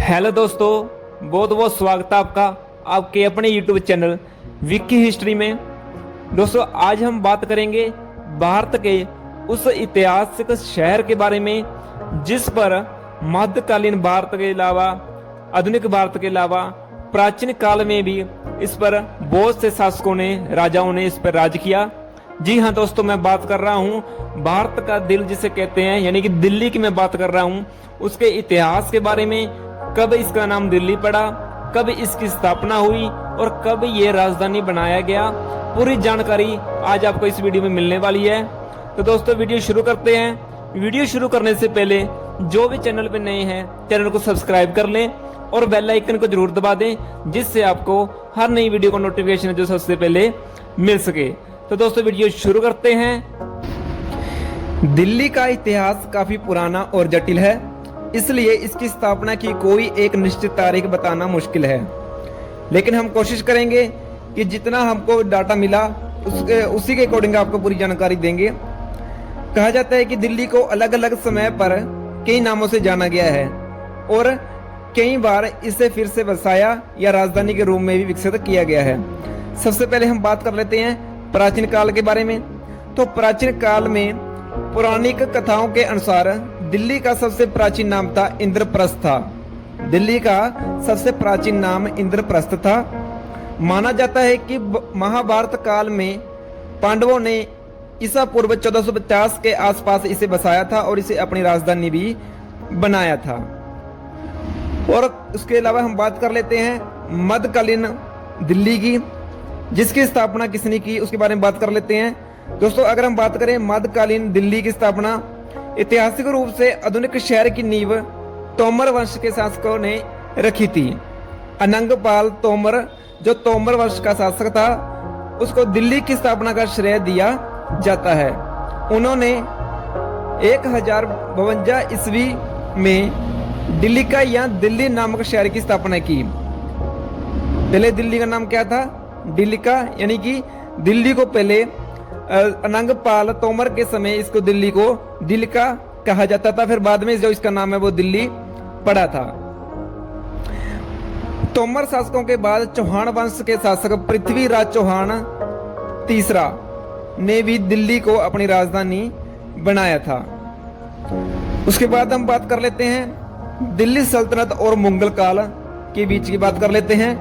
Hello दोस्तों, बहुत बहुत स्वागत है आपका आपके अपने यूट्यूब चैनल विकी हिस्ट्री में। दोस्तों, आज हम बात करेंगे भारत के उस ऐतिहासिक शहर के बारे में जिस पर मध्यकालीन भारत के अलावा, आधुनिक भारत के अलावा प्राचीन काल में भी इस पर बहुत से शासकों ने, राजाओं ने इस पर राज किया। जी हाँ दोस्तों, मैं बात कर रहा हूँ भारत का दिल जिसे कहते हैं, यानी कि दिल्ली की मैं बात कर रहा हूँ। उसके इतिहास के बारे में, कब इसका नाम दिल्ली पड़ा, कब इसकी स्थापना हुई और कब ये राजधानी बनाया गया, पूरी जानकारी आज आपको इस वीडियो में मिलने वाली है। तो दोस्तों, वीडियो शुरू करते हैं। वीडियो शुरू करने से पहले जो भी चैनल पे नए हैं, चैनल को सब्सक्राइब कर लें और बेल आइकन को जरूर दबा दें, जिससे आपको हर नई वीडियो का नोटिफिकेशन जो सबसे पहले मिल सके। तो दोस्तों, वीडियो शुरू करते हैं। दिल्ली का इतिहास काफी पुराना और जटिल है, इसलिए इसकी स्थापना की कोई एक निश्चित तारीख बताना मुश्किल है। लेकिन हम कोशिश करेंगे कि जितना हमको डाटा मिला उसी के अकॉर्डिंग आपको पूरी जानकारी देंगे। कहा जाता है कि दिल्ली को अलग अलग समय पर कई नामों से जाना गया है और कई बार इसे फिर से बसाया या राजधानी के रूप में भी विकसित किया गया है। सबसे पहले हम बात कर लेते हैं प्राचीन काल के बारे में। तो प्राचीन काल में पौराणिक कथाओं के अनुसार दिल्ली का सबसे प्राचीन नाम था इंद्रप्रस्थ था। दिल्ली का सबसे प्राचीन नाम इंद्रप्रस्थ था। माना जाता है कि महाभारत काल में पांडवों ने ईसा पूर्व 1450 के आसपास इसे बसाया था और इसे अपनी राजधानी भी बनाया था। और उसके अलावा हम बात कर लेते हैं मध्यकालीन दिल्ली की, जिसकी स्थापना किसने की उसके बारे में बात कर लेते हैं। दोस्तों, अगर हम बात करें मध्यकालीन दिल्ली की स्थापना, ऐतिहासिक रूप से आधुनिक शहर की नींव तोमर वंश के शासकों ने रखी थी। अनंगपाल तोमर, जो तोमर वंश का शासक था, उसको दिल्ली की स्थापना का श्रेय दिया जाता है। उन्होंने 1052 ईस्वी में दिल्लिका या दिल्ली नामक शहर की स्थापना की। पहले दिल्ली का नाम क्या था? दिल्लिका, यानी कि दिल्ली को पहले अनंगपाल तोमर के समय इसको दिल्ली को दिल्लिका कहा जाता था। फिर बाद में जो इसका नाम है वो दिल्ली पड़ा था। तोमर शासकों के बाद चौहान वंश के शासक पृथ्वीराज चौहान तीसरा ने भी दिल्ली को अपनी राजधानी बनाया था। उसके बाद हम बात कर लेते हैं दिल्ली सल्तनत और मुगल काल के बीच की बात कर लेते हैं।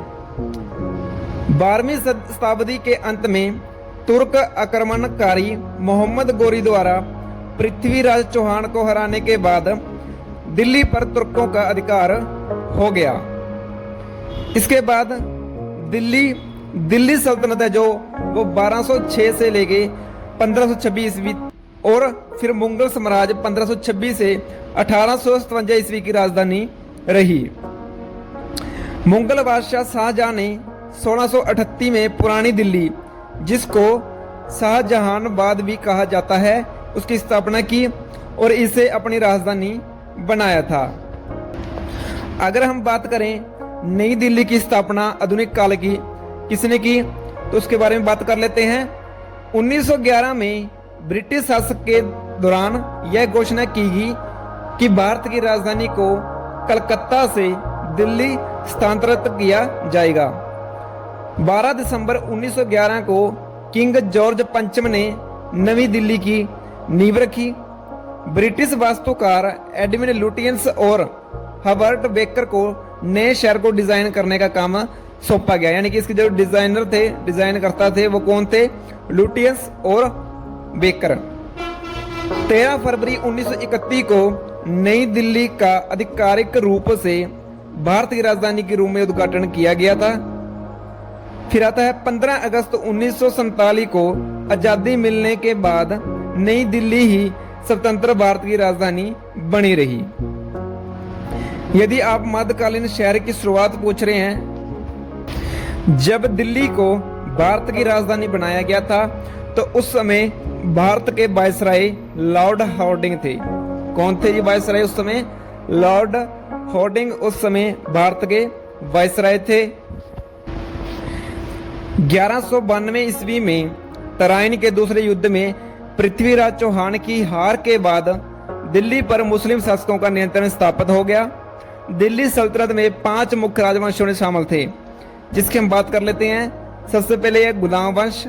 12वीं शताब्दी के अंत में तुर्क आक्रमणकारी मोहम्मद गोरी द्वारा पृथ्वीराज चौहान को हराने के बाद दिल्ली पर तुर्कों का अधिकार हो गया। इसके बाद दिल्ली सल्तनत है जो वो 1206 से लेके 1526 ईस्वी और फिर मुगल साम्राज्य 1526 से 1857 ईस्वी की राजधानी रही। मुगल बादशाह शाहजहां ने 1638 में पुरानी दिल्ली, जिसको शाहजहानाबाद भी कहा जाता है, उसकी स्थापना की और इसे अपनी राजधानी बनाया था। अगर हम बात करें नई दिल्ली की स्थापना आधुनिक काल की किसने की, तो उसके बारे में बात कर लेते हैं। 1911 में ब्रिटिश शासक के दौरान यह घोषणा की गई कि भारत की राजधानी को कलकत्ता से दिल्ली स्थानांतरित किया जाएगा। 12 दिसंबर 1911 को किंग जॉर्ज पंचम ने नई दिल्ली की नींव रखी। ब्रिटिश वास्तुकार एडविन लुटियंस और हर्बर्ट बेकर को नए शहर को डिजाइन करने का काम सौंपा गया। यानी कि इसके जो डिजाइनर थे, डिजाइन करता थे, वो कौन थे? लुटियंस और बेकर। 13 फरवरी 1931 को नई दिल्ली का आधिकारिक रूप से भारत की राजधानी के रूप में उद्घाटन किया गया था। फिर आता है 15 अगस्त 1947 को आजादी मिलने के बाद नई दिल्ली ही स्वतंत्र भारत की राजधानी बनी रही। यदि आप मध्यकालीन शहर की शुरुआत पूछ रहे हैं, जब दिल्ली को भारत की राजधानी बनाया गया था तो उस समय भारत के वायसराय लॉर्ड हार्डिंग थे। कौन थे ये वायसराय उस समय? लॉर्ड हार्डिंग उस समय भारत के वायसराय थे। 1192 ईस्वी में तराइन के दूसरे युद्ध में पृथ्वीराज चौहान की हार के बाद दिल्ली पर मुस्लिम शासकों का नियंत्रण स्थापित हो गया। दिल्ली सल्तनत में 5 मुख्य राजवंशों में शामिल थे, जिसकी हम बात कर लेते हैं। सबसे पहले है गुलाम वंश,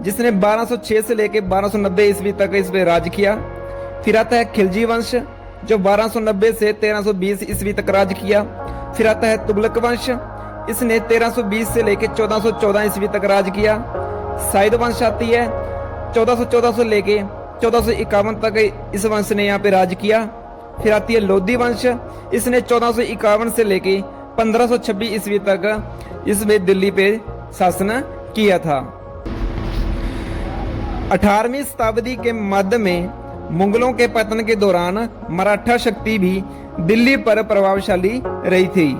जिसने 1206 से लेकर 1290 ईस्वी तक इस पे राज किया। फिर आता है खिलजी वंश, जो 1290 से 1320 ईस्वी तक राज किया। फिर आता है तुगलक वंश, इसने 1320 से लेकर 1414 ईस्वी तक राज किया। साइद वंश आती है, 1414 से लेके 1451 तक इस वंश ने यहाँ पे राज किया। फिर आती है लोधी वंश, इसने 1451 से लेके 1526 ईस्वी तक इसमें दिल्ली पे शासन किया था। 18वीं शताब्दी के मध्य में मुगलों के पतन के दौरान मराठा शक्ति भी दिल्ली पर प्रभावशाली रही थी।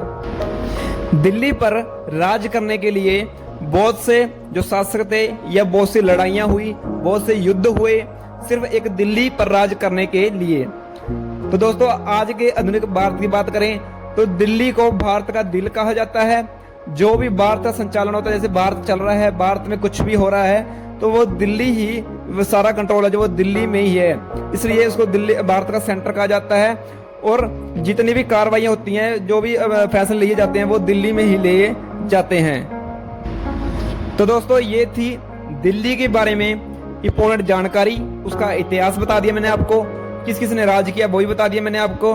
दिल्ली पर राज करने के लिए बहुत से जो शासक थे या बहुत सी लड़ाइयां हुई, बहुत से युद्ध हुए, सिर्फ एक दिल्ली पर राज करने के लिए। तो दोस्तों, आज के आधुनिक भारत की बात करें तो दिल्ली को भारत का दिल कहा जाता है। जो भी भारत का संचालन होता है, जैसे भारत चल रहा है, भारत में कुछ भी हो रहा है, तो वो दिल्ली ही वो सारा कंट्रोल है, जो वो दिल्ली में ही है। इसलिए इसको दिल्ली भारत का सेंटर कहा जाता है। और जितनी भी कार्रवाइयां होती हैं, जो भी फैसले लिए जाते हैं, वो दिल्ली में ही लिए जाते हैं। तो दोस्तों, ये थी दिल्ली के बारे में इंपॉर्टेंट जानकारी। उसका इतिहास बता दिया मैंने आपको, किस किस ने राज किया वो भी बता दिया मैंने आपको।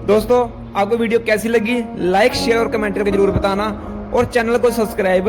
दोस्तों, आपको वीडियो कैसी लगी, लाइक शेयर और कमेंट करके जरूर बताना, और चैनल को सब्सक्राइब